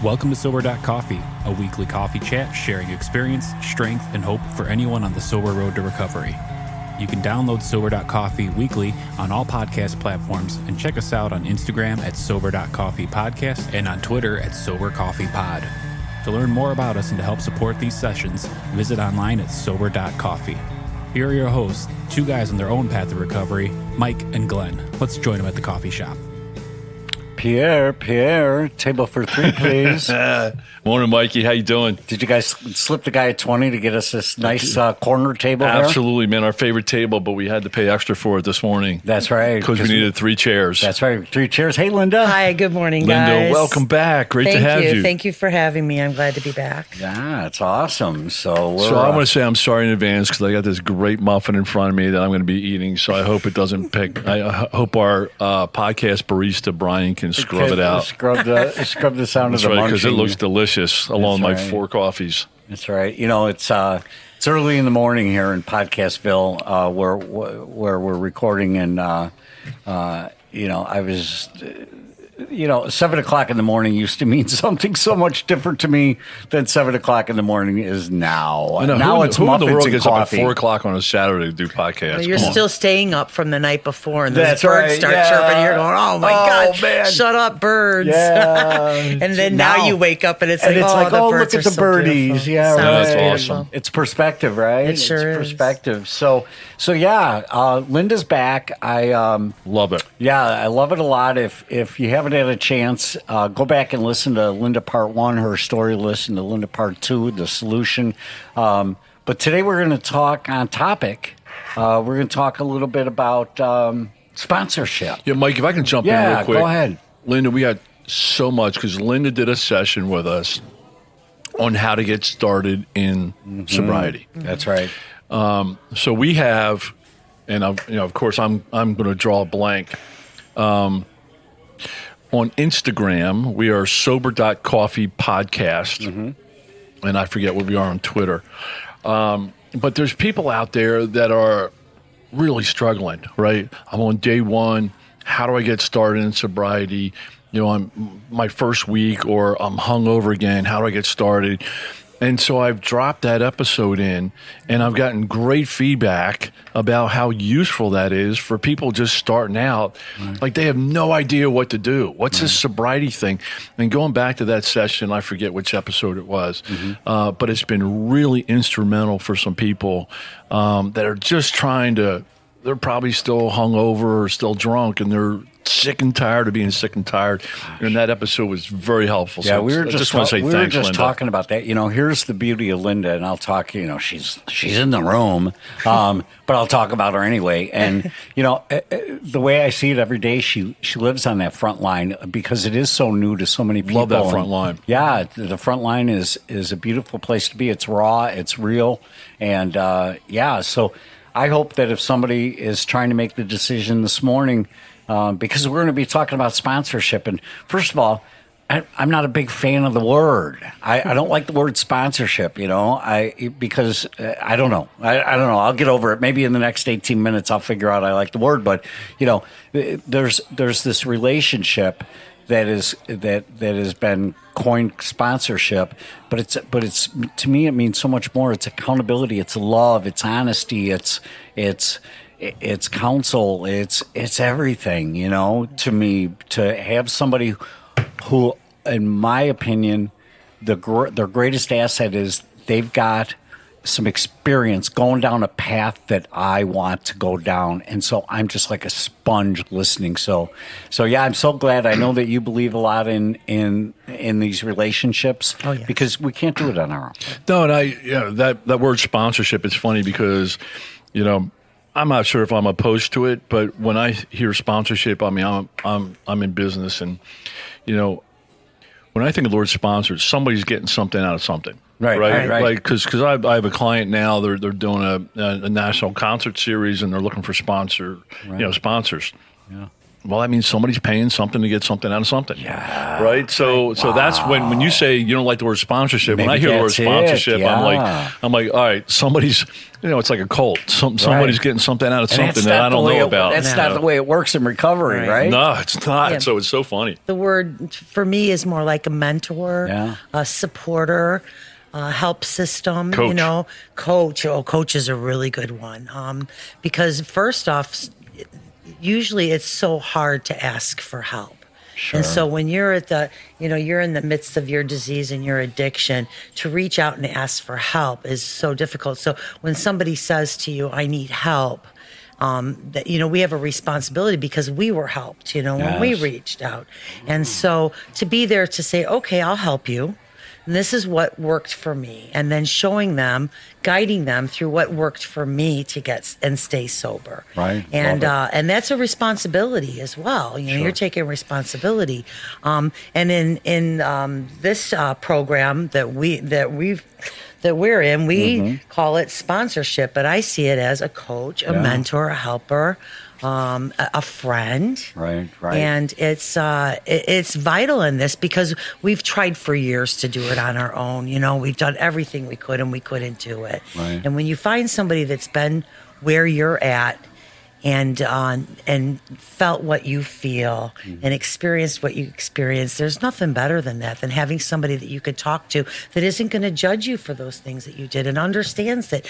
Welcome to Sober.Coffee, a weekly coffee chat sharing experience, strength, and hope for anyone on the sober road to recovery. You can download Sober.Coffee weekly on all podcast platforms and check us out on Instagram at Sober.Coffee Podcast and on Twitter at Sober.Coffee Pod. To learn more about us and to help support these sessions, visit online at Sober.Coffee. Here are your hosts, two guys on their own path of recovery, Mike and Glenn. Let's join them at the coffee shop. Pierre, table for three, please. Morning, Mikey. How you doing? Did you guys slip the guy a 20 to get us this nice corner table here? Absolutely, man. Our favorite table, but we had to pay extra for it this morning. That's right. Because we needed 3 chairs. That's right. 3 chairs. Hey, Linda. Hi, good morning, Linda, guys. welcome back. Great to have you. Thank you for having me. I'm glad to be back. Yeah, it's awesome. So I want to say I'm sorry in advance because I got this great muffin in front of me that I'm going to be eating. So I hope it doesn't pick. I hope our podcast barista, Brian, can scrub it out. Scrub the sound That's of the right, munching. because it looks delicious along That's my right. 4 coffees. That's right. You know, it's early in the morning here in Podcastville where we're recording, and I was. 7 o'clock in the morning used to mean something so much different to me than 7 o'clock in the morning is now. I know. Now who in the world gets up at coffee. 4 o'clock on a Saturday to do podcasts? Well, you're Come on. still staying up from the night before, and those That's birds right, start yeah. chirping. You're going, oh my God, man. shut up, birds. Yeah. And then now you wake up and it's like, the birds look at are the so birdies. beautiful. Yeah, Sounds that's beautiful. awesome. It's perspective, right? It sure it's is. perspective. So yeah, Linda's back. Love it. Yeah, I love it a lot. If you haven't had a chance, go back and listen to Linda Part 1, her story. Listen to Linda Part 2, the solution. But today we're going to talk on topic. We're going to talk a little bit about sponsorship. Yeah, Mike, if I can jump in Yeah, real quick. go ahead. Linda, we got so much because Linda did a session with us on how to get started in sobriety. That's right. So we have, and of course, I'm going to draw a blank. On Instagram, we are Sober.Coffee Podcast, and I forget what we are on Twitter. But there's people out there that are really struggling, right? I'm on day 1. How do I get started in sobriety? I'm my first week, or I'm hungover again. How do I get started? And so I've dropped that episode in, and I've gotten great feedback about how useful that is for people just starting out. Right. Like they have no idea what to do. What's this sobriety thing? And going back to that session, I forget which episode it was, but it's been really instrumental for some people that are just they're probably still hungover or still drunk, and they're sick and tired of being sick and tired. And that episode was very helpful. Yeah, so we were I just want to say thanks, just Linda. talking about that. Here's the beauty of Linda, and I'll talk. She's in the room, but I'll talk about her anyway. And the way I see it every day, she lives on that front line because it is so new to so many people. Love that front line. Yeah, the front line is a beautiful place to be. It's raw, it's real, and So I hope that if somebody is trying to make the decision this morning. Because we're going to be talking about sponsorship. And first of all, I'm not a big fan of the word. I don't like the word sponsorship, because I don't know. I don't know. I'll get over it. Maybe in the next 18 minutes, I'll figure out I like the word. But, there's this relationship that has been coined sponsorship, but it's to me, it means so much more. It's accountability. It's love. It's honesty. It's counsel, it's everything, to me, to have somebody who, in my opinion, their greatest asset is they've got some experience going down a path that I want to go down. And so I'm just like a sponge listening. So yeah, I'm so glad. I know that you believe a lot in these relationships because we can't do it on our own. No, and that word sponsorship, it's funny because, I'm not sure if I'm opposed to it, but when I hear sponsorship, I mean, I'm in business, and when I think of the word sponsor, somebody's getting something out of something, right? Like because I have a client now. They're doing a national concert series, and they're looking for sponsors. Yeah. Well, that means somebody's paying something to get something out of something. Yeah. Right. So that's when you say you don't like the word sponsorship. Maybe when I hear the word that's it, sponsorship, yeah. I'm like, all right, somebody's, it's like a cult. Somebody's getting something out of something that I don't know about. That's not the way it works in recovery, right? No, it's not. Yeah. So it's so funny. The word for me is more like a mentor, a supporter, help system. Coach. Coach. Oh, coach is a really good one. Because first off, usually it's so hard to ask for help. Sure. And so when you're you're in the midst of your disease and your addiction, to reach out and ask for help is so difficult. So when somebody says to you, I need help, that, we have a responsibility because we were helped, when we reached out. And so to be there to say, okay, I'll help you. And this is what worked for me. And then showing them, guiding them through what worked for me to get and stay sober. Right. And that's a responsibility as well. You're taking responsibility. And in this program that we're in, we call it sponsorship, but I see it as a coach, a mentor, a helper, a friend. Right. And it's vital in this because we've tried for years to do it on our own. We've done everything we could and we couldn't do it. Right. And when you find somebody that's been where you're at and felt what you feel and experienced what you experienced, there's nothing better than that, than having somebody that you could talk to that isn't going to judge you for those things that you did and understands that,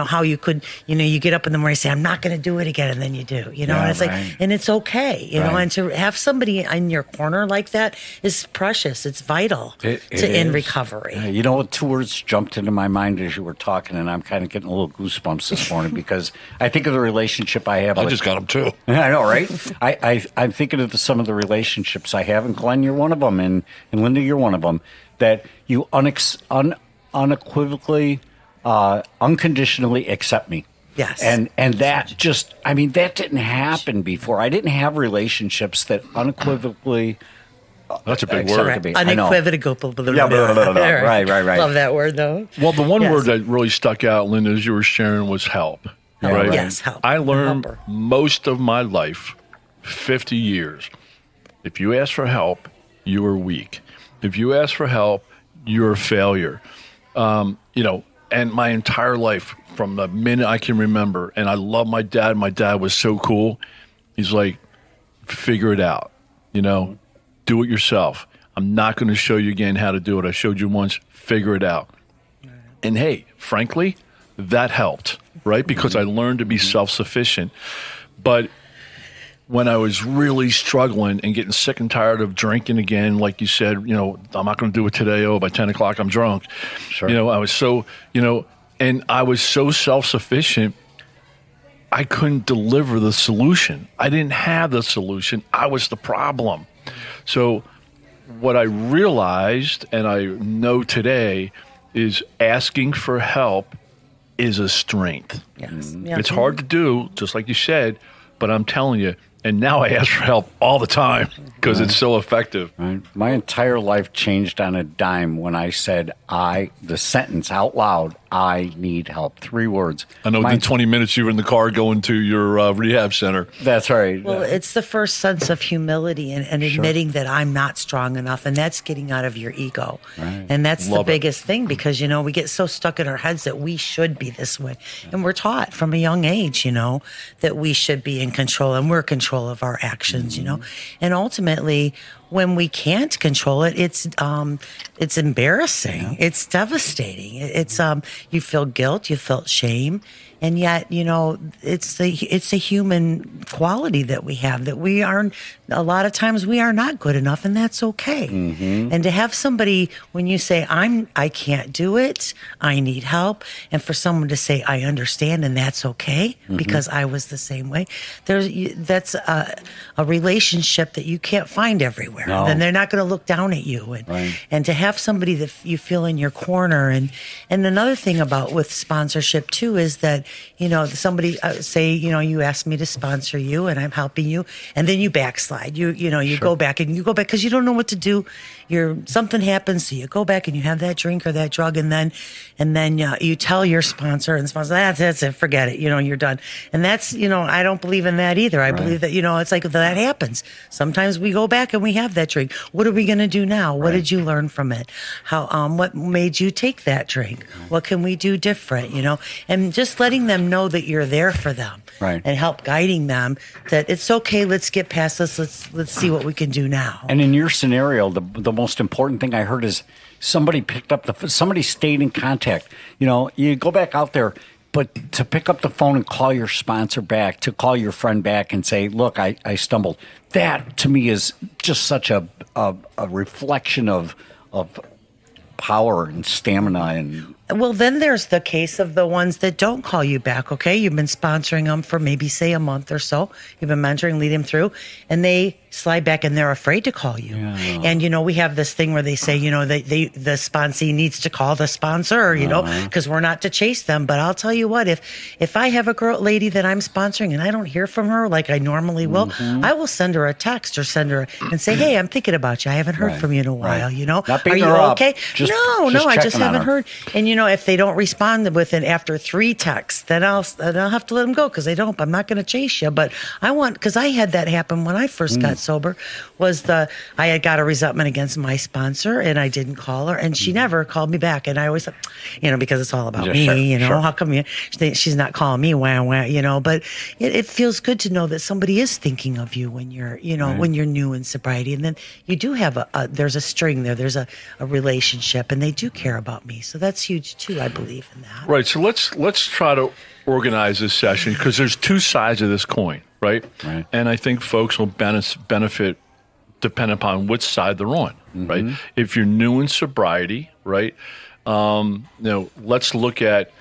how you could, you get up in the morning and say, I'm not going to do it again. And then you do, and it's like, and it's okay, and to have somebody in your corner like that is precious. It's vital in recovery. Two words jumped into my mind as you were talking, and I'm kind of getting a little goosebumps this morning because I think of the relationship I have. I just got them too. I know, right? I'm thinking of some of the relationships I have, and Glenn, you're one of them, and Linda, you're one of them, that you unequivocally, unconditionally accept me. Yes. And that just, that didn't happen before. I didn't have relationships that unequivocally. That's a big word. Unequivocal. Right. Love that word, though. Well, the one word that really stuck out, Linda, as you were sharing, was help. Right? Yes, help. I learned most of my life, 50 years, if you ask for help, you are weak. If you ask for help, you're a failure. And my entire life, from the minute I can remember, and I love my dad. My dad was so cool. He's like, figure it out. Do it yourself. I'm not going to show you again how to do it. I showed you once. Figure it out. And hey, frankly, that helped, right? Because I learned to be self-sufficient. But when I was really struggling and getting sick and tired of drinking again, like you said, I'm not going to do it today. Oh, by 10 o'clock, I'm drunk. Sure. I was so, and I was so self-sufficient, I couldn't deliver the solution. I didn't have the solution. I was the problem. So what I realized, and I know today, is asking for help is a strength. Yes. It's hard to do, just like you said, but I'm telling you, and now I ask for help all the time because it's so effective. Right. My entire life changed on a dime when I said the sentence out loud, I need help. 3 words. I know within 20 minutes you were in the car going to your rehab center. That's right. Well, it's the first sense of humility and admitting that I'm not strong enough, and that's getting out of your ego. Right. And that's the biggest thing because, we get so stuck in our heads that we should be this way. And we're taught from a young age, that we should be in control and we're in control of our actions, And ultimately, when we can't control it, it's embarrassing. Yeah. It's devastating. It's you feel guilt, you feel shame, and yet it's a human quality that we have that we are. A lot of times we are not good enough, and that's okay. Mm-hmm. And to have somebody when you say I can't do it, I need help, and for someone to say I understand, and that's okay because I was the same way. That's a relationship that you can't find everywhere. No. Then they're not going to look down at you, and to have somebody that you feel in your corner. And another thing about with sponsorship too is that somebody say you asked me to sponsor you and I'm helping you, and then you backslide. You go back because you don't know what to do something happens, so you go back and you have that drink or that drug, and then you tell your sponsor, and the sponsor, that's it, forget it, you're done. And that's, I don't believe in that either. I believe that, it's like that happens. Sometimes we go back and we have that drink. What are we going to do now? What did you learn from it? What made you take that drink? What can we do different? And just letting them know that you're there for them, and help guiding them that it's okay. Let's get past this. Let's see what we can do now. And in your scenario, the most important thing I heard is somebody somebody stayed in contact. You go back out there, but to pick up the phone and call your sponsor back, to call your friend back and say, look, I stumbled. That to me is just such a reflection of power and stamina. And well, then there's the case of the ones that don't call you back. Okay, you've been sponsoring them for maybe, say, a month or so. You've been mentoring, lead them through, and they slide back and they're afraid to call you. Yeah. And we have this thing where they say, the sponsee needs to call the sponsor, because we're not to chase them. But I'll tell you what, if I have a lady that I'm sponsoring and I don't hear from her like I normally will, I will send her a text or send her and say, hey, I'm thinking about you. I haven't heard from you in a while. Not are you okay? No, I just haven't heard. And if they don't respond within after 3 texts, then I'll have to let them go because they don't. I'm not going to chase you. But because I had that happen when I first got sober, I had got a resentment against my sponsor and I didn't call her, and she never called me back. And I always thought, because it's all about me, how come she's not calling me, but it feels good to know that somebody is thinking of you when you're, when you're new in sobriety. And then you do have there's a string there, there's a relationship, and they do care about me. So that's huge too. I believe in that. Right. So let's try to organize this session because there's 2 sides of this coin. Right. And I think folks will benefit depending upon which side they're on. Right. If you're new in sobriety, right, let's look at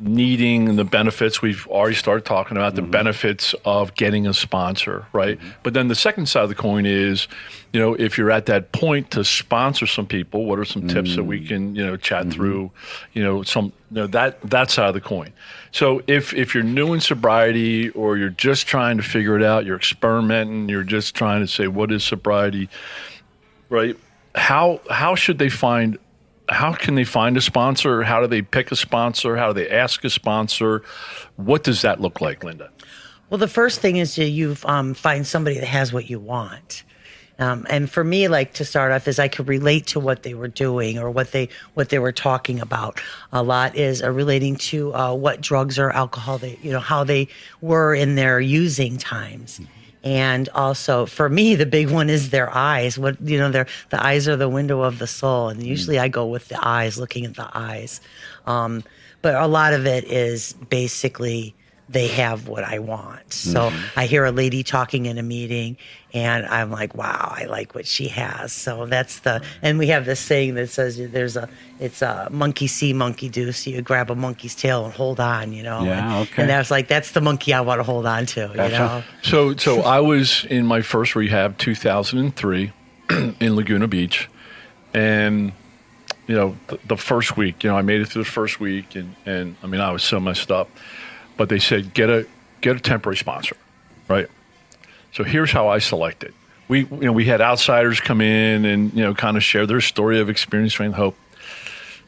needing the benefits. We've already started talking about the benefits of getting a sponsor, right? But then the second side of the coin is, if you're at that point to sponsor some people, what are some tips that we can, chat through, that side of the coin. So if you're new in sobriety or you're just trying to figure it out, you're experimenting, you're just trying to say, what is sobriety, right? How can they find a sponsor? How do they pick a sponsor? How do they ask a sponsor? What does that look like, Linda? Well, the first thing is you find somebody that has what you want. And for me, like to start off, is I could relate to what they were doing or what they were talking about. A lot is relating to what drugs or alcohol how they were in their using times. And also, for me, the big one is their eyes. The eyes are the window of the soul, and usually I go with the eyes, looking at the eyes. But a lot of it is basically they have what I want. So I hear a lady talking in a meeting, and I'm like, wow, I like what she has. So and we have this saying that says it's a monkey see, monkey do. So you grab a monkey's tail and hold on, Yeah, okay. And that's the monkey I want to hold on to, Gotcha. So I was in my first rehab, 2003, in Laguna Beach, and the first week, I made it through the first week, and I mean I was so messed up, but they said get a temporary sponsor, right? So here's how I selected. We had outsiders come in and kind of share their story of experience, strength, hope.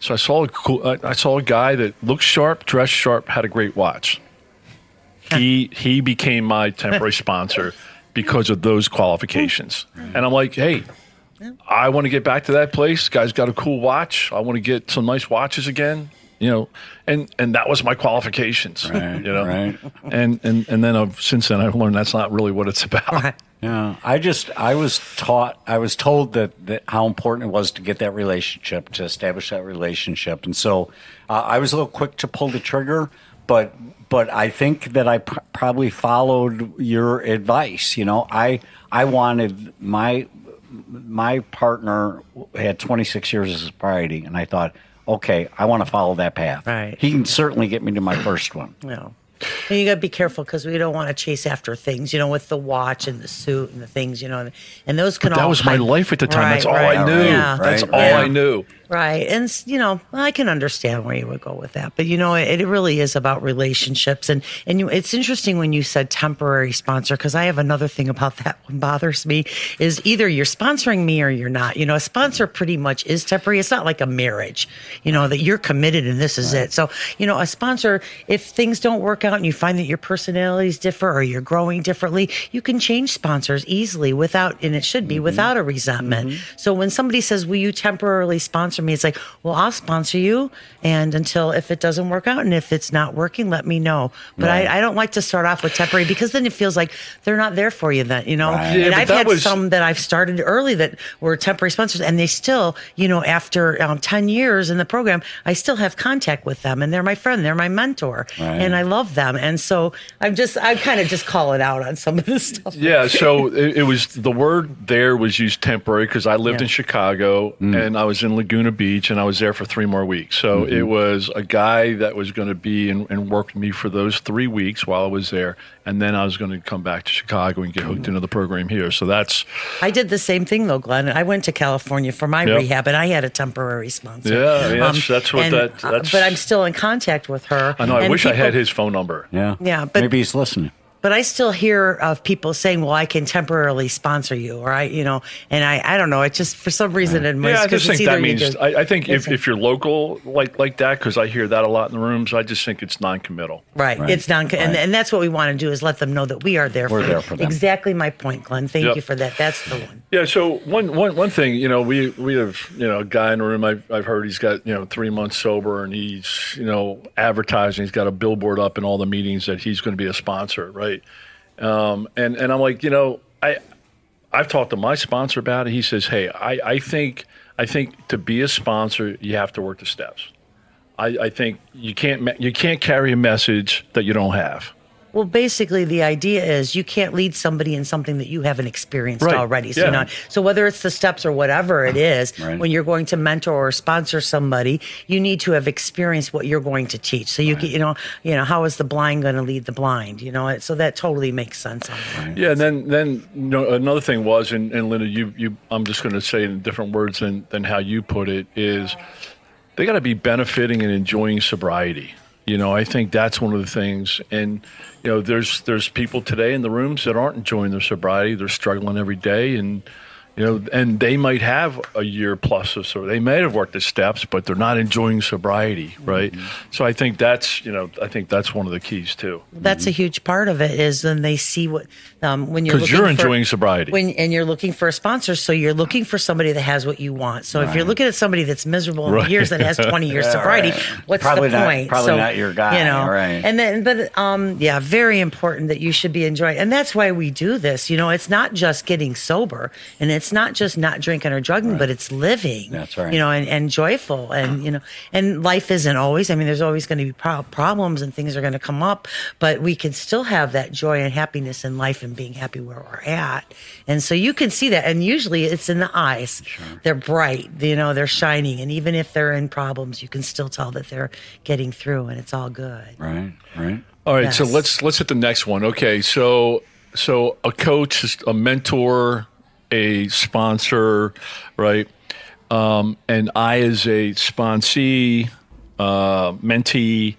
So I saw a guy that looked sharp, dressed sharp, had a great watch. He became my temporary sponsor because of those qualifications. And I'm like, hey, I want to get back to that place. Guy's got a cool watch. I want to get some nice watches again. And that was my qualifications, Right. And then since then I've learned that's not really what it's about. Right. Yeah, I was told that how important it was to get that relationship, to establish that relationship. And so I was a little quick to pull the trigger, but I think that I probably followed your advice. I wanted my partner had 26 years of sobriety, and I thought, okay, I want to follow that path. Right. He can certainly get me to my first one. Yeah. And you got to be careful because we don't want to chase after things, with the watch and the suit and the things, and those can all. That was my life at the time. Right, That's all right, I knew. Yeah. That's Right. all I knew. Right. And, I can understand where you would go with that. But, it really is about relationships. And it's interesting when you said temporary sponsor, because I have another thing about that one bothers me is either you're sponsoring me or you're not. A sponsor pretty much is temporary. It's not like a marriage, that you're committed and this is it. So, a sponsor, if things don't work out and you find that your personalities differ or you're growing differently, you can change sponsors easily without a resentment. So when somebody says, will you temporarily sponsor me? It's like, well, I'll sponsor you. And if it doesn't work out and if it's not working, let me know. But I don't like to start off with temporary because then it feels like they're not there for you then, Right. And I've had some that I've started early that were temporary sponsors and they still, after 10 years in the program, I still have contact with them and they're my friend, they're my mentor and I love them. And so I kind of just call it out on some of this stuff. Yeah. So it was, the word there was used temporary because I lived in Chicago and I was in Laguna Beach and I was there for 3 more weeks. So it was a guy that was going to be and work with me for those 3 weeks while I was there. And then I was going to come back to Chicago and get hooked into the program here. So I did the same thing though, Glenn. I went to California for my rehab and I had a temporary sponsor. Yeah, that's what that's. But I'm still in contact with her. I know. I wish I had his phone number. Yeah. Yeah. But maybe he's listening. But I still hear of people saying, well, I can temporarily sponsor you, or and I don't know. It just, for some reason, I just think that means, I think if you're local like that, because I hear that a lot in the rooms, I just think it's non-committal. Right. It's and that's what we want to do is let them know that we are there for them. Exactly my point, Glenn. Thank you for that. That's the one. Yeah. So one thing, we have, a guy in the room, I've heard he's got, 3 months sober and he's, advertising, he's got a billboard up in all the meetings that he's going to be a sponsor, right? And I'm like, I've talked to my sponsor about it. He says, hey, I think to be a sponsor, you have to work the steps. I think you can't carry a message that you don't have. Well, basically, the idea is you can't lead somebody in something that you haven't experienced already. So, so whether it's the steps or whatever it is, when you're going to mentor or sponsor somebody, you need to have experienced what you're going to teach. So you can, how is the blind going to lead the blind? So that totally makes sense. Yeah, and then another thing was, and Linda, you I'm just going to say in different words than how you put it, is they got to be benefiting and enjoying sobriety. I think that's one of the things. And, there's people today in the rooms that aren't enjoying their sobriety. They're struggling every day. And, and they might have a year plus of sobriety. They may have worked the steps, but they're not enjoying sobriety, right? So I think that's one of the keys too. That's a huge part of it is when they see what, when you're because you're enjoying sobriety. And you're looking for a sponsor, so you're looking for somebody that has what you want. So if you're looking at somebody that's miserable in years that has 20 years sobriety, what's probably the point? Probably not your guy, right? And then, but very important that you should be enjoying, and that's why we do this. It's not just getting sober, and it's not just not drinking or drugging, but it's living. That's right. And joyful, and and life isn't always. I mean, there's always going to be problems and things are going to come up, but we can still have that joy and happiness in life and being happy where we're at. And so you can see that, and usually it's in the eyes. Sure. They're bright, they're shining, and even if they're in problems, you can still tell that they're getting through, and it's all good. Right. All right, so let's hit the next one. Okay, so a coach, a mentor, a sponsor, right? And I, as a sponsee, mentee,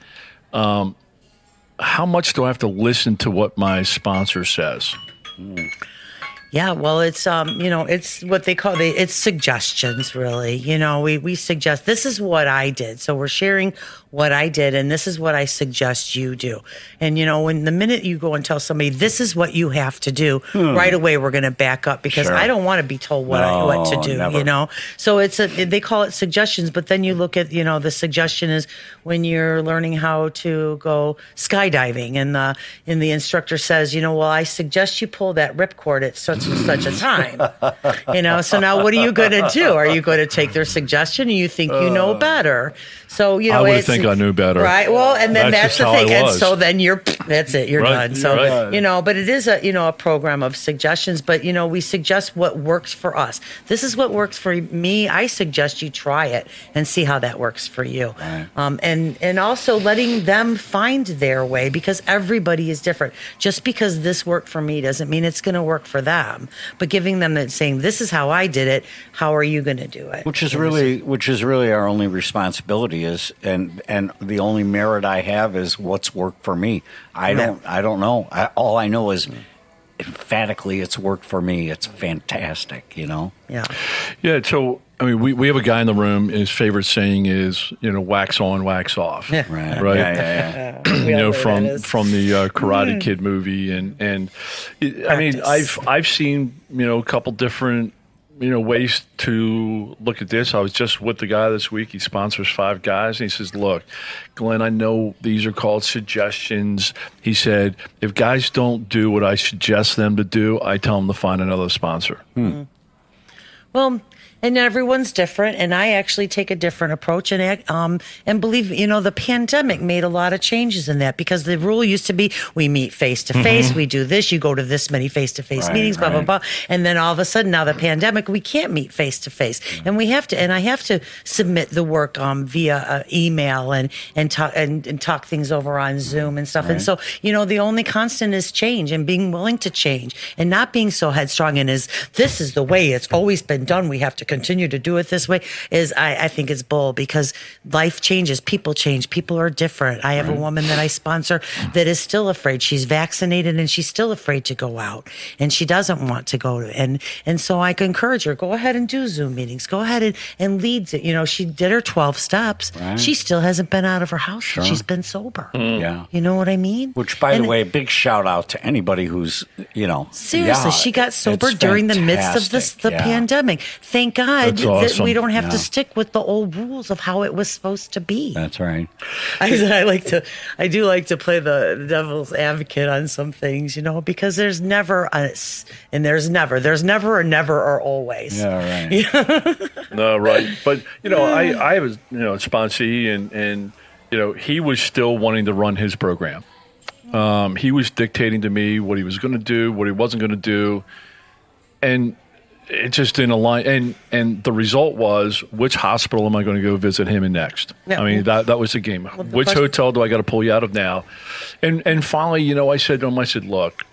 how much do I have to listen to what my sponsor says? Yeah, well, it's it's what they call it's suggestions, really. We suggest this is what I did, so we're sharing what I did, and this is what I suggest you do. And when the minute you go and tell somebody this is what you have to do, right away we're going to back up because I don't want to be told what to do. Never. So they call it suggestions, but then you look at the suggestion is when you're learning how to go skydiving, and the instructor says, well, I suggest you pull that ripcord at such and such a time. So now what are you going to do? Are you going to take their suggestion, or you think you know better? So I would think I knew better, right? Well, and then that's the thing, and so then that's it. You're done. So but it is a program of suggestions. But we suggest what works for us. This is what works for me. I suggest you try it and see how that works for you. Right. And also letting them find their way, because everybody is different. Just because this worked for me doesn't mean it's going to work for them. them, but giving them that, saying, this is how I did it. How are you going to do it? Which is really our only responsibility is, and the only merit I have is what's worked for me. I don't know. All I know is emphatically it's worked for me. It's fantastic, Yeah. Yeah. So, I mean, we have a guy in the room. His favorite saying is, wax on, wax off. Yeah. Right. Yeah. From the Karate Kid movie, and I mean, I've seen a couple different ways to look at this. I was just with the guy this week. He sponsors 5 guys, and he says, "Look, Glenn, I know these are called suggestions." He said, "If guys don't do what I suggest them to do, I tell them to find another sponsor." Well, and everyone's different, and I actually take a different approach, and believe the pandemic made a lot of changes in that, because the rule used to be we meet face to face, we do this, you go to this many face to face meetings, blah blah blah, and then all of a sudden now the pandemic, we can't meet face to face, and we have to, and I have to submit the work via email and talk things over on Zoom and stuff, and so the only constant is change and being willing to change and not being so headstrong and this is the way it's always been done. We have to continue to do it this way. I think it's bull, because life changes, people change, people are different. I have a woman that I sponsor that is still afraid. She's vaccinated and she's still afraid to go out, and she doesn't want to go. And so I can encourage her, go ahead and do Zoom meetings. Go ahead and lead it. She did her 12 steps. Right. She still hasn't been out of her house. Sure. She's been sober. Yeah. You know what I mean? Which, by the way, a big shout out to anybody who's, seriously, she got sober during the midst of the pandemic. Thank God that we don't have to stick with the old rules of how it was supposed to be. That's right. I do like to play the devil's advocate on some things, because there's never there's never a never or always. Yeah, right. No, right. But I was a sponsee, and he was still wanting to run his program. He was dictating to me what he was going to do, what he wasn't going to do, and it just didn't align. And the result was, which hospital am I going to go visit him in next? Yeah. I mean, that was the game. Which hotel do I got to pull you out of now? And finally, I said to him, look,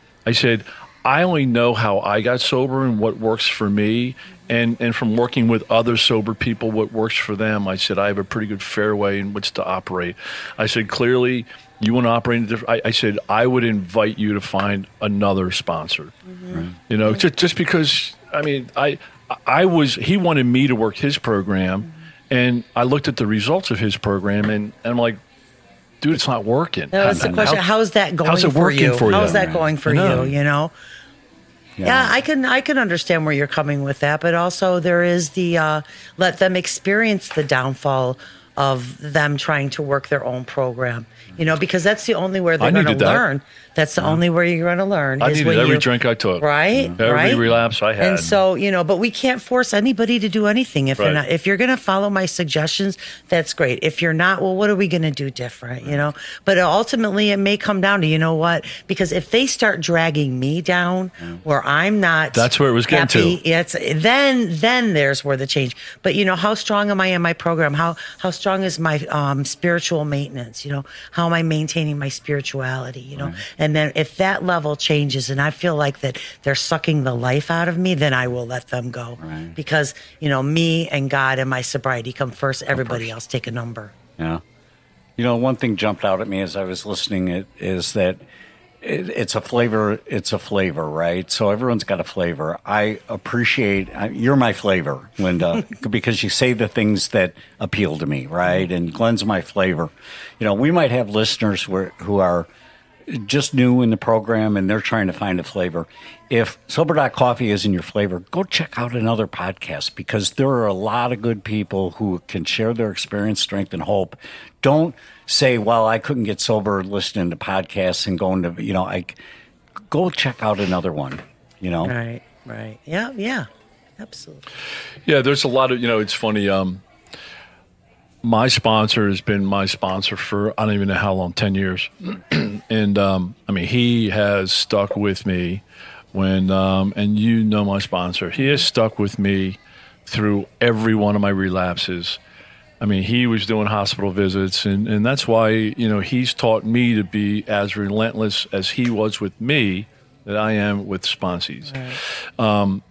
I only know how I got sober and what works for me. And from working with other sober people, what works for them, I said, I have a pretty good fairway in which to operate. I said, clearly, you want to operate in a different... I said, I would invite you to find another sponsor. Mm-hmm. Just because... I mean, he wanted me to work his program, and I looked at the results of his program, and I'm like, dude, it's not working. No, that's the question. How's that going how's it for working you? For how's you? that going for you? Yeah, I can understand where you're coming with that, but also there is the let them experience the downfall of them trying to work their own program. Because that's the only way they're going to learn. That's the only way you're going to learn. I needed every drink I took. Right? Every relapse I had. And so, but we can't force anybody to do anything. If you're not, if you're going to follow my suggestions, that's great. If you're not, well, what are we going to do different? But ultimately, it may come down to, because if they start dragging me down where I'm not, that's where it was getting to. Then there's where the change. But how strong am I in my program? How strong is my spiritual maintenance? How am I maintaining my spirituality? And then if that level changes and I feel like that they're sucking the life out of me, then I will let them go. Right. Because, me and God and my sobriety come first. Everybody else take a number. Yeah. One thing jumped out at me as I was listening is that it's a flavor. It's a flavor, right? So everyone's got a flavor. I appreciate, you're my flavor, Linda, because you say the things that appeal to me, right? And Glenn's my flavor. We might have listeners who are just new in the program and they're trying to find a flavor. If Sober.Coffee isn't your flavor, go check out another podcast, because there are a lot of good people who can share their experience, strength, and hope. Don't say, well, I couldn't get sober listening to podcasts and going to, go check out another one, Right. Yeah, absolutely. Yeah, there's a lot of, it's funny, my sponsor has been my sponsor for, I don't even know how long, 10 years. And, he has stuck with me when, and my sponsor, he has stuck with me through every one of my relapses. He was doing hospital visits, and that's why, he's taught me to be as relentless as he was with me, that I am with sponsees. Right.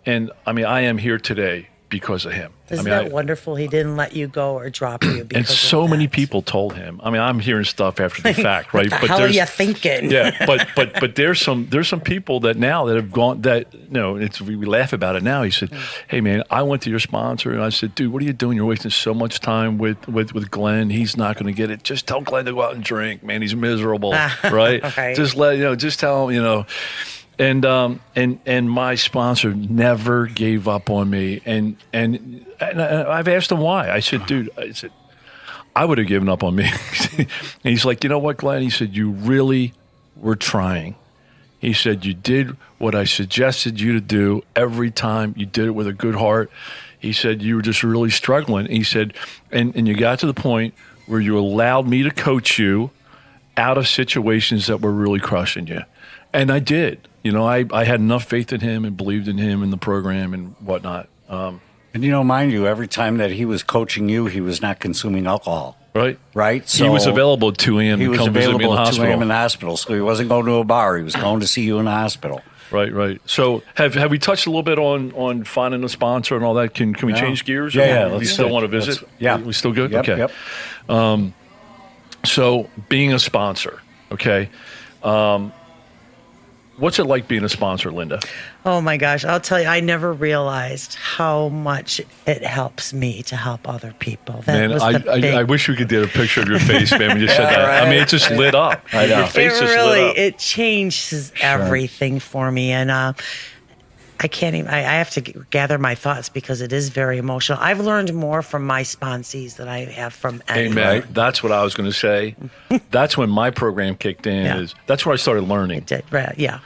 And I mean, I am here today because of him. Isn't I mean, that wonderful? He didn't let you go or drop you. Because and so of many that. people told him. I mean, I'm hearing stuff after the fact, right? What the hell are you thinking? Yeah, but there's some people that now that have gone that we laugh about it now. He said, "Hey man, I went to your sponsor and I said, dude, what are you doing? You're wasting so much time with Glenn. He's not going to get it. Just tell Glenn to go out and drink, man. He's miserable, right? Okay. Just tell him, And my sponsor never gave up on me, and I've asked him why. I said, dude, I would have given up on me. And he's like, you know what, Glenn? He said, you really were trying. He said, you did what I suggested you to do every time. You did it with a good heart. He said, you were just really struggling. He said, and you got to the point where you allowed me to coach you out of situations that were really crushing you. And I did. I had enough faith in him and believed in him and the program and whatnot. And mind you, every time that he was coaching you, he was not consuming alcohol. Right. Right? So he was available at 2 a.m. He to was come visit me in available the at 2 hospital. a.m. in the hospital, so he wasn't going to a bar. He was going to see you in the hospital. Right. So have we touched a little bit on finding a sponsor and all that? Can we change gears? Yeah. We still want to visit? We still good? Yep, okay. Yep. So being a sponsor, okay. What's it like being a sponsor, Linda? Oh my gosh, I'll tell you, I never realized how much it helps me to help other people. That was the big... I wish we could get a picture of your face, man, when you said that. Right. I mean, it just lit up. I know. Your face it just really, lit up. it changes everything for me. And I can't even, I have to gather my thoughts because it is very emotional. I've learned more from my sponsees than I have from anyone. Amen. That's what I was going to say. That's when my program kicked in. Yeah. That's where I started learning. Did, right, yeah.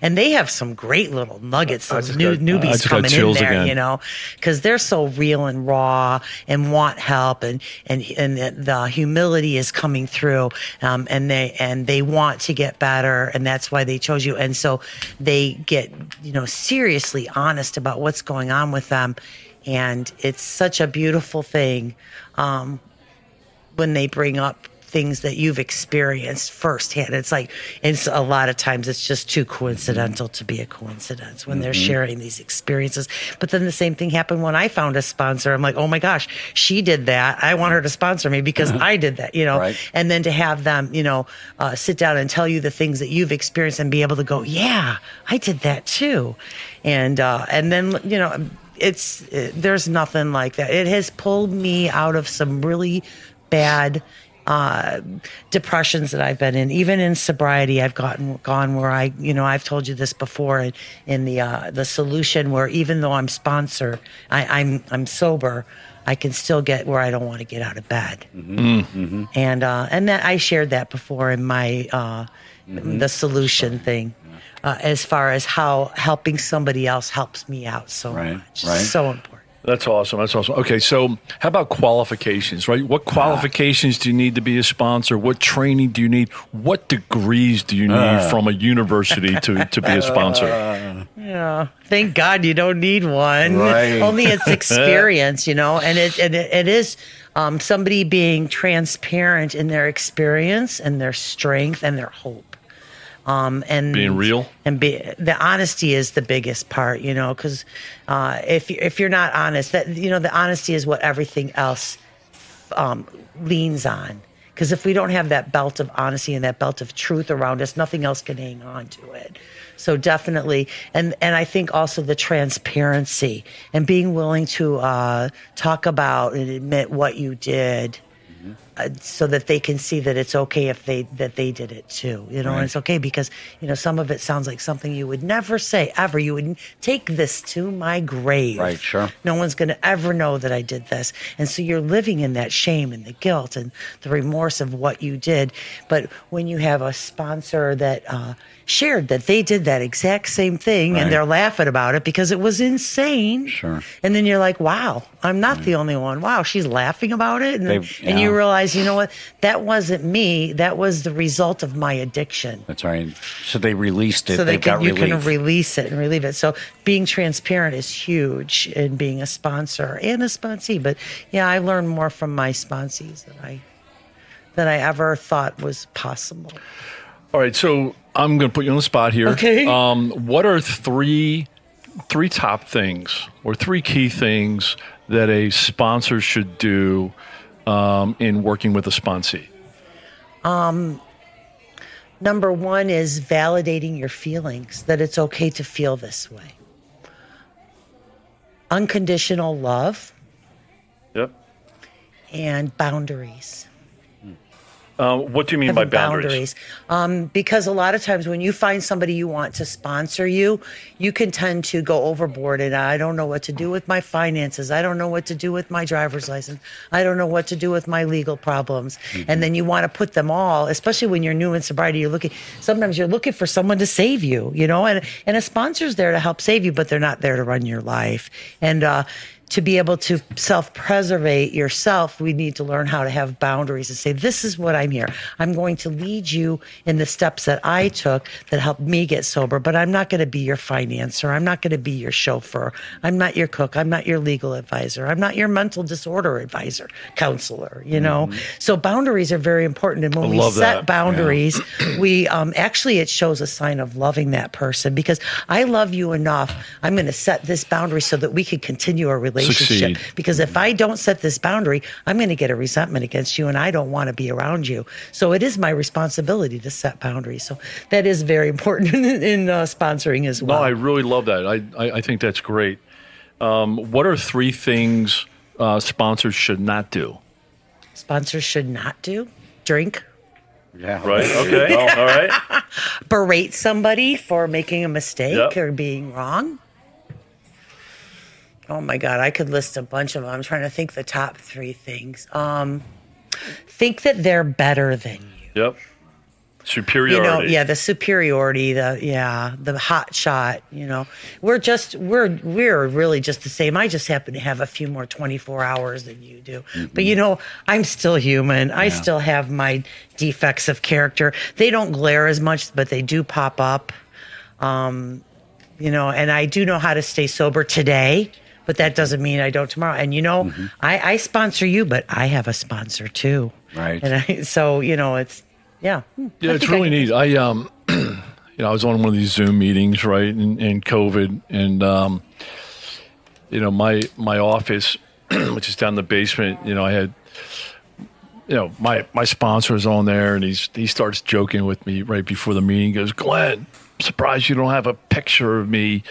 And they have some great little nuggets, those I just newbies got coming in chills there, again. because they're so real and raw and want help, and the humility is coming through, and they want to get better, and that's why they chose you. And so they get, seriously honest about what's going on with them. And it's such a beautiful thing when they bring up things that you've experienced firsthand. It's a lot of times it's just too coincidental to be a coincidence when they're sharing these experiences. But then the same thing happened when I found a sponsor. I'm like, oh my gosh, she did that. I want her to sponsor me because I did that, Right. And then to have them, sit down and tell you the things that you've experienced and be able to go, yeah, I did that too. And then, there's nothing like that. It has pulled me out of some really bad depressions that I've been in. Even in sobriety, I've gone where I've told you this before in the solution, where even though I'm sponsored, I'm sober, I can still get where I don't want to get out of bed. Mm-hmm. And that I shared that before in my the solution thing. As far as how helping somebody else helps me out so much. It's so important. That's awesome. Okay, so how about qualifications, right? What qualifications do you need to be a sponsor? What training do you need? What degrees do you need from a university to be a sponsor? Yeah, thank God you don't need one. Right. Only it's experience, and it is somebody being transparent in their experience and their strength and their hope. And being real, and the honesty is the biggest part, because if you're not honest, that the honesty is what everything else leans on. Because if we don't have that belt of honesty and that belt of truth around us, nothing else can hang on to it. So definitely, and I think also the transparency and being willing to talk about and admit what you did. So that they can see that it's okay if they did it too, and it's okay because some of it sounds like something you would never say ever. You would take this to my grave. Right, sure. No one's going to ever know that I did this, and so you're living in that shame and the guilt and the remorse of what you did. But when you have a sponsor that shared that they did that exact same thing and they're laughing about it because it was insane. Sure. And then you're like, wow, I'm not the only one. Wow, she's laughing about it. And you realize, you know what? That wasn't me. That was the result of my addiction. That's right. So they released it. So you can release it and relieve it. So being transparent is huge in being a sponsor and a sponsee. But yeah, I learned more from my sponsees than I ever thought was possible. All right, so I'm going to put you on the spot here. Okay. What are three top things or three key things that a sponsor should do in working with a sponsee? Number one is validating your feelings, that it's okay to feel this way. Unconditional love. Yep. And boundaries. What do you mean by boundaries? Because a lot of times when you find somebody you want to sponsor you, you can tend to go overboard and I don't know what to do with my finances. I don't know what to do with my driver's license. I don't know what to do with my legal problems. Mm-hmm. And then you want to put them all, especially when you're new in sobriety, sometimes you're looking for someone to save you, and a sponsor's there to help save you, but they're not there to run your life. And, to be able to self-preservate yourself, we need to learn how to have boundaries and say, this is what I'm here. I'm going to lead you in the steps that I took that helped me get sober, but I'm not going to be your financer. I'm not going to be your chauffeur. I'm not your cook. I'm not your legal advisor. I'm not your mental disorder advisor, counselor, Mm-hmm. So boundaries are very important. And when we set boundaries, we actually, it shows a sign of loving that person because I love you enough. I'm going to set this boundary so that we can continue our relationship. Succeed. Because if I don't set this boundary, I'm going to get a resentment against you and I don't want to be around you. So it is my responsibility to set boundaries. So that is very important in sponsoring as well. No, I really love that. I think that's great. What are three things sponsors should not do? Sponsors should not do? Drink. Yeah. Right. Okay. All right. Berate somebody for making a mistake or being wrong. Oh my God, I could list a bunch of them. I'm trying to think the top three things. Think that they're better than you. Yep. Superiority. The superiority, the hot shot, We're really just the same. I just happen to have a few more 24 hours than you do. Mm-hmm. But I'm still human. I still have my defects of character. They don't glare as much, but they do pop up. And I do know how to stay sober today. But that doesn't mean I don't tomorrow. And, I sponsor you, but I have a sponsor too. Right. And it's, Yeah, it's really neat. I was on one of these Zoom meetings, right, in COVID. And, my office, which is down in the basement, I had, my sponsor is on there and he starts joking with me right before the meeting. He goes, Glenn, I'm surprised you don't have a picture of me,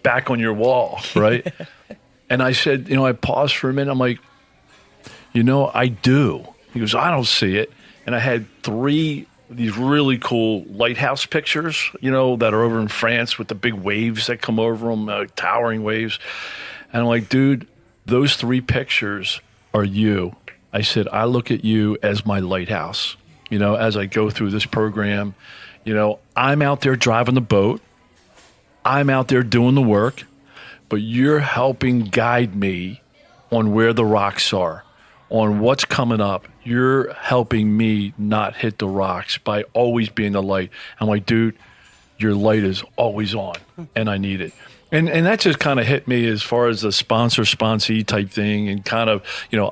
back on your wall, right? And I said, I paused for a minute. I'm like, I do. He goes, I don't see it. And I had three of these really cool lighthouse pictures, that are over in France with the big waves that come over them, towering waves. And I'm like, dude, those three pictures are you. I said, I look at you as my lighthouse, as I go through this program. I'm out there driving the boat. I'm out there doing the work, but you're helping guide me on where the rocks are, on what's coming up. You're helping me not hit the rocks by always being the light. I'm like, dude, your light is always on, and I need it. And that just kind of hit me as far as the sponsor-sponsee type thing and kind of,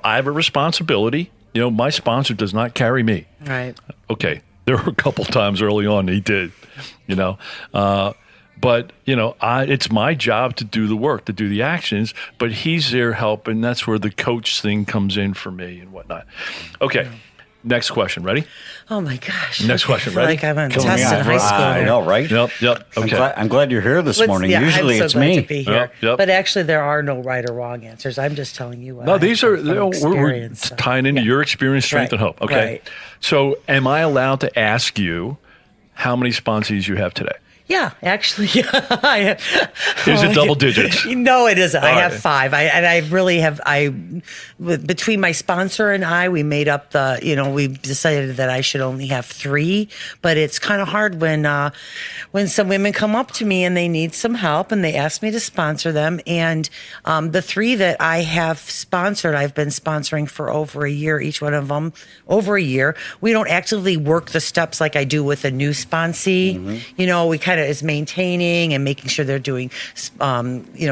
I have a responsibility. My sponsor does not carry me. Right. Okay. There were a couple times early on he did, But, it's my job to do the work, to do the actions, but he's there helping. That's where the coach thing comes in for me and whatnot. Okay. Next question. Ready? Oh, my gosh. Next question. Ready? Like I'm on test in high school. I know, right? Yep. Okay. I'm glad you're here this morning. Usually I'm so it's glad me. to be here. Yep. But actually, there are no right or wrong answers. I'm just telling you what No, these are, we're tying into your experience, strength, and hope. Okay. Right. So am I allowed to ask you how many sponsees you have today? Yeah, actually, I have. Is it double digits? No, it isn't. I have right. 5. I really have. Between my sponsor and I, we made up the. We decided that I should only have 3. But it's kind of hard when some women come up to me and they need some help and they ask me to sponsor them. And the 3 that I have sponsored, I've been sponsoring for over a year. Each one of them over a year. We don't actively work the steps like I do with a new sponsee. Mm-hmm. We kind kind of is maintaining and making sure they're doing,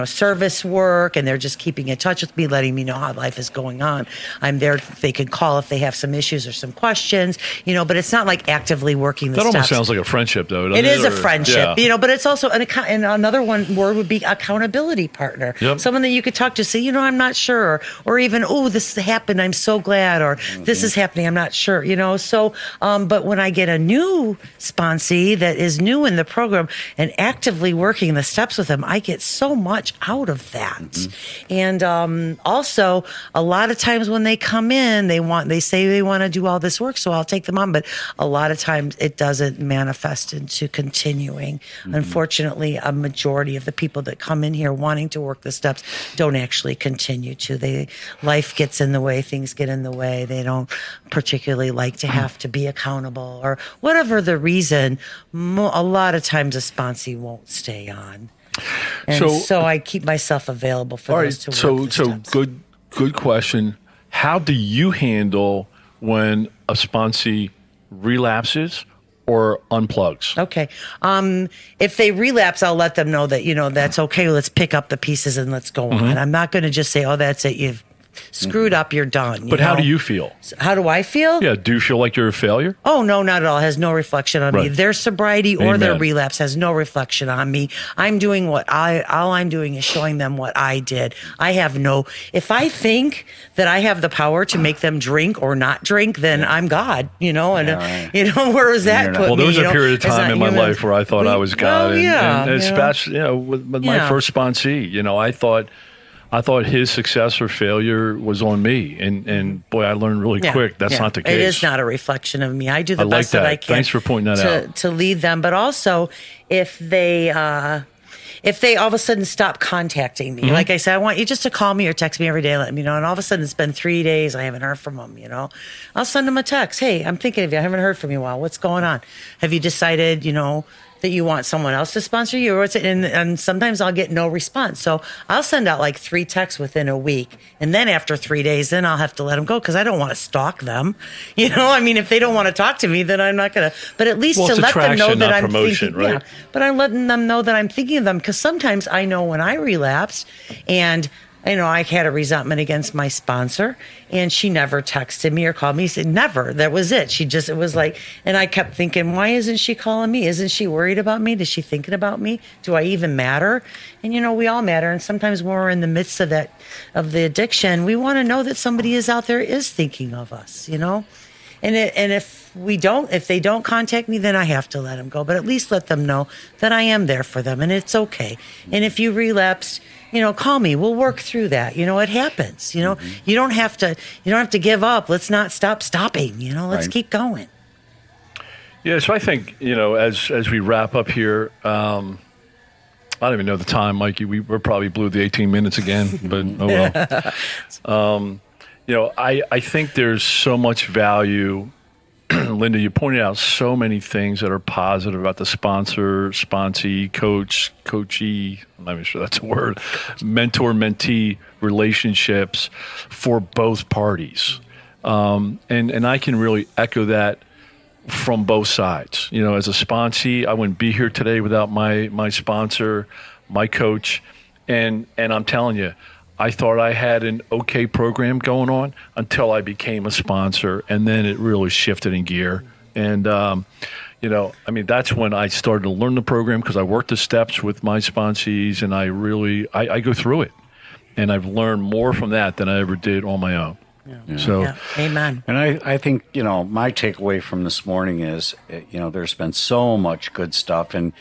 service work, and they're just keeping in touch with me, letting me know how life is going on. I'm there. They can call if they have some issues or some questions, but it's not like actively working the That steps. almost sounds like a friendship, though. It is a friendship, yeah. but it's also and another word would be accountability partner. Yep. Someone that you could talk to, say, I'm not sure, or even, oh, this happened, I'm so glad, or this is happening, I'm not sure, So, but when I get a new sponsee that is new in the program and actively working the steps with them, I get so much out of that. And also, a lot of times when they come in, they say they want to do all this work, so I'll take them on. But a lot of times it doesn't manifest into continuing. Unfortunately, a majority of the people that come in here wanting to work the steps don't actually continue to. Life gets in the way, things get in the way. They don't particularly like to have to be accountable or whatever the reason. A lot of times a sponsee won't stay on. And so I keep myself available for those to work the steps. Good question. How do you handle when a sponsee relapses or unplugs? Okay. If they relapse, I'll let them know that, that's okay. Let's pick up the pieces and let's go on. I'm not going to just say, oh, that's it. You've screwed up. You're done. But how do you feel? How do I feel? Yeah. Do you feel like you're a failure? Oh, no, not at all. It has no reflection on me. Their sobriety or their relapse has no reflection on me. I'm doing all I'm doing is showing them what I did. If I think that I have the power to make them drink or not drink, then I'm God, where is that put me? Well, there was a period of time in my life where I thought I was God. And especially, with my first sponsee, I thought his success or failure was on me. And boy, I learned really quick that's not the case. It is not a reflection of me. I do the best that I can. Thanks for pointing that out. To lead them. But also, if they all of a sudden stop contacting me, like I said, I want you just to call me or text me every day, let me know. And all of a sudden it's been 3 days, I haven't heard from them, I'll send them a text. Hey, I'm thinking of you. I haven't heard from you in a while. What's going on? Have you decided, that you want someone else to sponsor you? And sometimes I'll get no response. So I'll send out like 3 texts within a week. And then after 3 days, then I'll have to let them go because I don't want to stalk them. If they don't want to talk to me, then I'm not going to. But at least to let them know that I'm thinking. Right? Yeah, but I'm letting them know that I'm thinking of them because sometimes I know when I relapsed and I had a resentment against my sponsor and she never texted me or called me. She said, never. That was it. It was like, and I kept thinking, why isn't she calling me? Isn't she worried about me? Is she thinking about me? Do I even matter? And, we all matter. And sometimes when we're in the midst of the addiction, we want to know that somebody is out there is thinking of us, And if they don't contact me, then I have to let them go. But at least let them know that I am there for them and it's okay. And if you relapsed, call me. We'll work through that. It happens. You don't have to give up. Let's not stop stopping. Let's keep going. Yeah. So I think as we wrap up here, I don't even know the time, Mikey. We're probably blew the 18 minutes again, but oh well. I think there's so much value. Linda, you pointed out so many things that are positive about the sponsee, coachee, I'm not even sure that's a word, mentor-mentee relationships for both parties. And I can really echo that from both sides. As a sponsee, I wouldn't be here today without my sponsor, my coach, and I'm telling you, I thought I had an okay program going on until I became a sponsor, and then it really shifted in gear. And, that's when I started to learn the program because I worked the steps with my sponsees, and I go through it. And I've learned more from that than I ever did on my own. Yeah. So, amen. And I think, my takeaway from this morning is, there's been so much good stuff and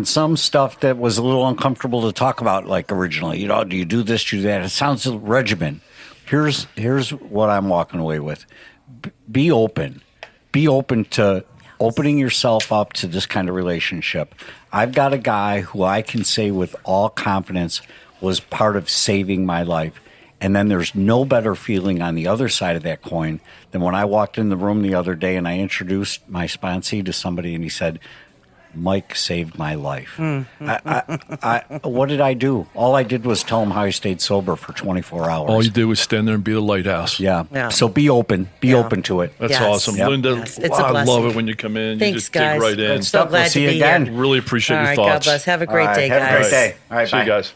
some stuff that was a little uncomfortable to talk about, like originally, do you do this, do that? It sounds a regimen. Here's what I'm walking away with. Be open. Be open to opening yourself up to this kind of relationship. I've got a guy who I can say with all confidence was part of saving my life. And then there's no better feeling on the other side of that coin than when I walked in the room the other day and I introduced my sponsee to somebody and he said, Mike saved my life. What did I do? All I did was tell him how I stayed sober for 24 hours. All you did was stand there and be the lighthouse. Yeah. So be open. Be open to it. That's Yes. awesome. Yep. Linda, Yes. It's a I love blessing. it when you come in. Thanks, you just guys. dig right in. I'm so glad We'll see to you be again. here. Really appreciate All your right, thoughts. God bless. Have a great day, Have guys. a great day. All right, See you bye. guys.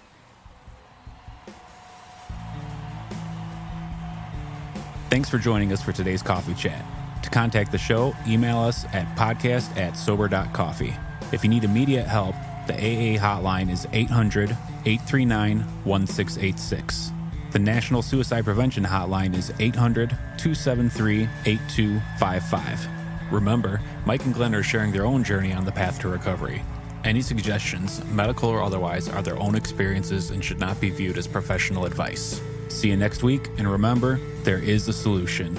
Thanks for joining us for today's coffee chat. To contact the show, email us at podcast@sober.coffee. If you need immediate help, the AA hotline is 800-839-1686. The National Suicide Prevention Hotline is 800-273-8255. Remember, Mike and Glenn are sharing their own journey on the path to recovery. Any suggestions, medical or otherwise, are their own experiences and should not be viewed as professional advice. See you next week, and remember, there is a solution.